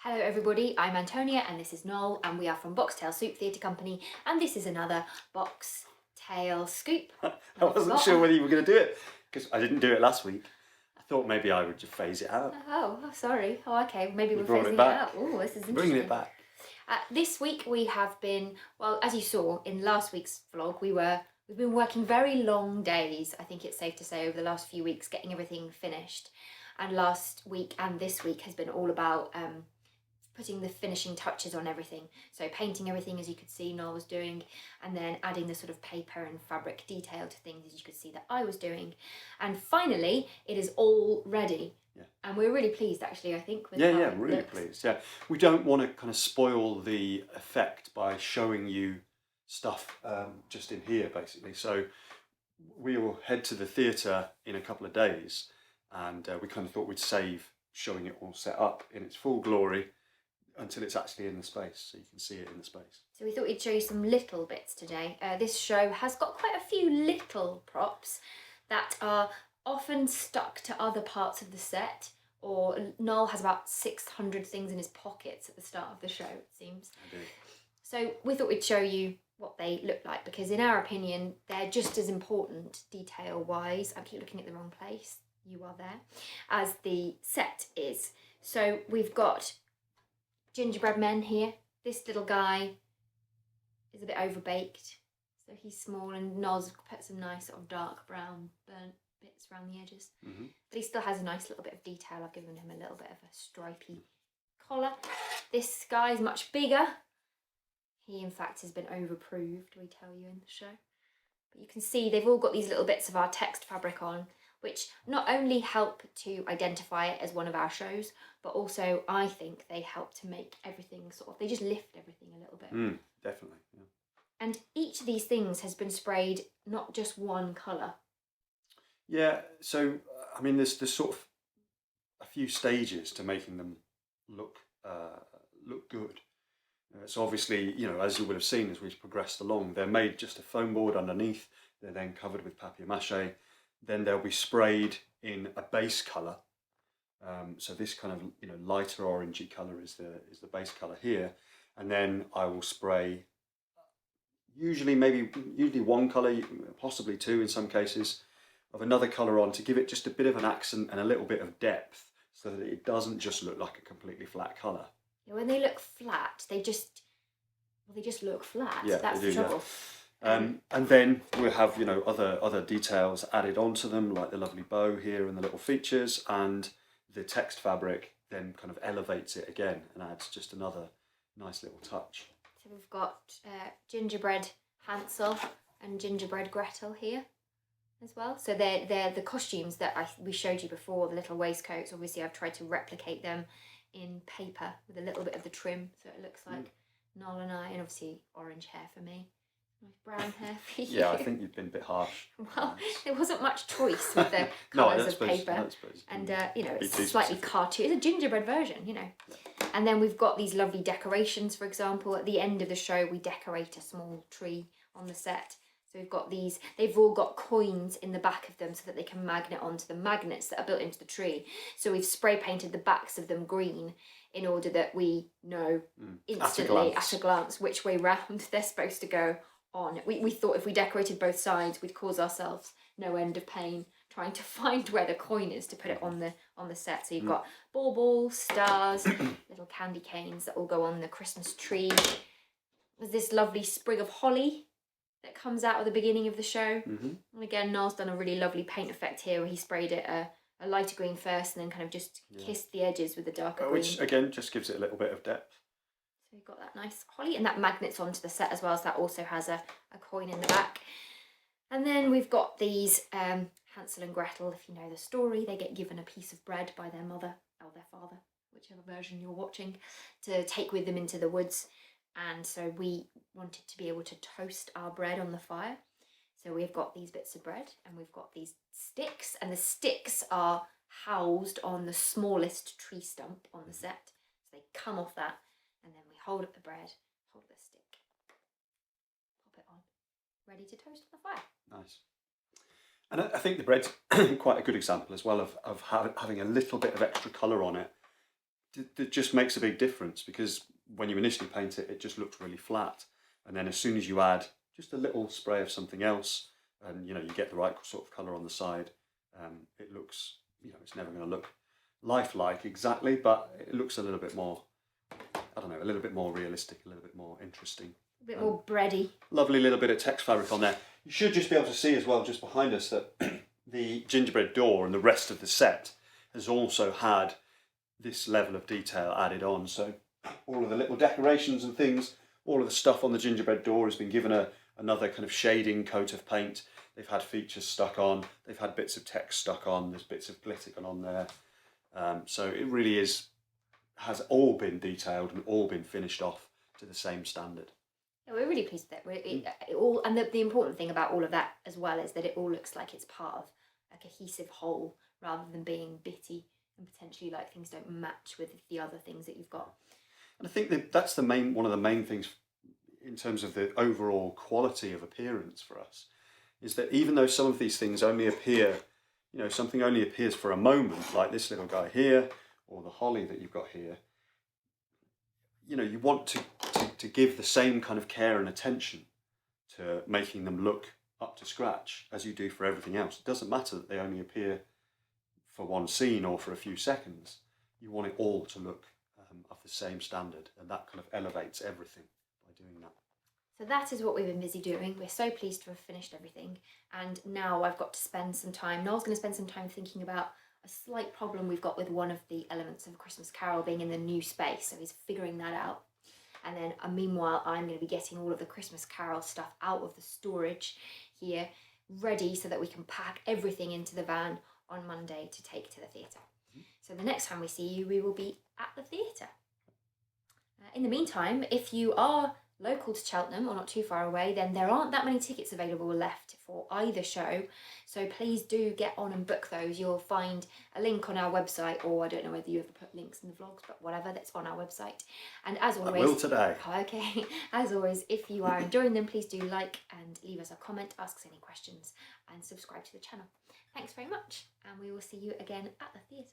Hello everybody, I'm Antonia and this is Noel and we are from Boxtail Soup Theatre Company and this is another Boxtail Scoop. I wasn't sure whether you were going to do it because I didn't do it last week. I thought maybe I would just phase it out. Sorry. Oh, okay. Maybe we're brought phasing it it back. out. Oh, this is interesting. Bringing it back. This week we have been, well, as you saw in last week's vlog, we've been working very long days, I think it's safe to say, over the last few weeks, getting everything finished. And last week and this week has been all about putting the finishing touches on everything. So painting everything, as you could see Noel was doing, and then adding the sort of paper and fabric detail to things, as you could see that I was doing. And finally, it is all ready. Yeah. And we're really pleased, actually, I think, with how how it it really looks. pleased. Yeah, we don't want to kind of spoil the effect by showing you stuff just in here, basically. So we will head to the theatre in a couple of days, and we kind of thought we'd save showing it all set up in its full glory until it's actually in the space, so you can see it in the space. So we thought we'd show you some little bits today. This show has got quite a few little props that are often stuck to other parts of the set, or Noel has about 600 things in his pockets at the start of the show, it seems. I do. So we thought we'd show you what they look like, because in our opinion, they're just as important detail-wise, I keep looking at the wrong place, you are there, as the set is. So we've got gingerbread men here. This little guy is a bit overbaked, so he's small, and Noz put some nice sort of dark brown burnt bits around the edges. Mm-hmm. But he still has a nice little bit of detail. I've given him a little bit of a stripy collar. This guy is much bigger. He in fact has been overproved, we tell you in the show. But you can see they've all got these little bits of our text fabric on, which not only help to identify it as one of our shows, but also I think they help to make everything sort of, they just lift everything a little bit. Definitely, yeah. And each of these things has been sprayed not just one colour. Yeah, so I mean there's sort of a few stages to making them look good. So obviously, you know, as you will have seen as we've progressed along, they're made just a foam board underneath, they're then covered with papier-mâché, then they'll be sprayed in a base colour. So this kind of, you know, lighter orangey colour is the base colour here, and then I will spray usually one colour, possibly two in some cases, of another colour on to give it just a bit of an accent and a little bit of depth, so that it doesn't just look like a completely flat colour. Yeah, when they look flat, they just look flat. Yeah, that's they the do, trouble. yeah. And then we'll have, you know, other details added onto them, like the lovely bow here and the little features, and the text fabric then kind of elevates it again and adds just another nice little touch. So we've got gingerbread Hansel and gingerbread Gretel here as well. So they're the costumes that we showed you before, the little waistcoats. Obviously I've tried to replicate them in paper with a little bit of the trim, so it looks like Noel and I, and obviously orange hair for me. Nice brown hair for you. Yeah, I think you've been a bit harsh. Well, there wasn't much choice with the colours of paper. I suppose. And, you know, it's too slightly specific. cartoon. It's a gingerbread version, you know. Yeah. And then we've got these lovely decorations, for example. At the end of the show, we decorate a small tree on the set. So we've got these, they've all got coins in the back of them so that they can magnet onto the magnets that are built into the tree. So we've spray painted the backs of them green in order that we know instantly at a glance which way round they're supposed to go on. We thought if we decorated both sides, we'd cause ourselves no end of pain trying to find where the coin is to put it on the set. So you've got baubles, stars, little candy canes that all go on the Christmas tree. There's this lovely sprig of holly that comes out at the beginning of the show. And again, Niall's done a really lovely paint effect here where he sprayed it a lighter green first and then kind of just kissed the edges with the darker green. Which again just gives it a little bit of depth. So you've got that nice holly, and that magnets onto the set as well, so that also has a coin in the back. And then we've got these Hansel and Gretel. If you know the story, they get given a piece of bread by their mother, or their father, whichever version you're watching, to take with them into the woods. And so we wanted to be able to toast our bread on the fire. So we've got these bits of bread and we've got these sticks, and the sticks are housed on the smallest tree stump on the set. So they come off that, and then we hold up the bread, hold the stick, pop it on, ready to toast on the fire. Nice. And I think the bread's quite a good example as well of having a little bit of extra colour on it it just makes a big difference, because when you initially paint it, it just looks really flat, and then as soon as you add just a little spray of something else, and you get the right sort of colour on the side, it looks, it's never going to look lifelike exactly, but it looks a little bit more, I don't know, a little bit more realistic, a little bit more interesting. A bit more bready. Lovely little bit of text fabric on there. You should just be able to see as well, just behind us, that the gingerbread door and the rest of the set has also had this level of detail added on. So all of the little decorations and things, all of the stuff on the gingerbread door has been given another kind of shading coat of paint. They've had features stuck on, they've had bits of text stuck on, there's bits of glitter gone on there. So it really has all been detailed and all been finished off to the same standard. Yeah, we're really pleased with it. It all, and the important thing about all of that as well is that it all looks like it's part of a cohesive whole, rather than being bitty and potentially like things don't match with the other things that you've got. And I think that's one of the main things in terms of the overall quality of appearance for us, is that even though some of these things only appear, something only appears for a moment, like this little guy here, or the holly that you've got here, you want to give the same kind of care and attention to making them look up to scratch as you do for everything else. It doesn't matter that they only appear for one scene or for a few seconds. You want it all to look of the same standard, and that kind of elevates everything by doing that. So that is what we've been busy doing. We're so pleased to have finished everything, and now I've got to spend some time, Noel's going to spend some time thinking about a slight problem we've got with one of the elements of A Christmas Carol being in the new space, so he's figuring that out. And then meanwhile, I'm going to be getting all of the Christmas Carol stuff out of the storage here, ready so that we can pack everything into the van on Monday to take to the theatre. So the next time we see you, we will be at the theatre. In the meantime, if you are local to Cheltenham or not too far away, then there aren't that many tickets available left for either show, so please do get on and book those. You'll find a link on our website, or I don't know whether you ever put links in the vlogs, but whatever, that's on our website. And as always, I will today. Okay, as always, if you are enjoying them, please do like and leave us a comment, ask us any questions, and subscribe to the channel. Thanks very much, and we will see you again at the theatre.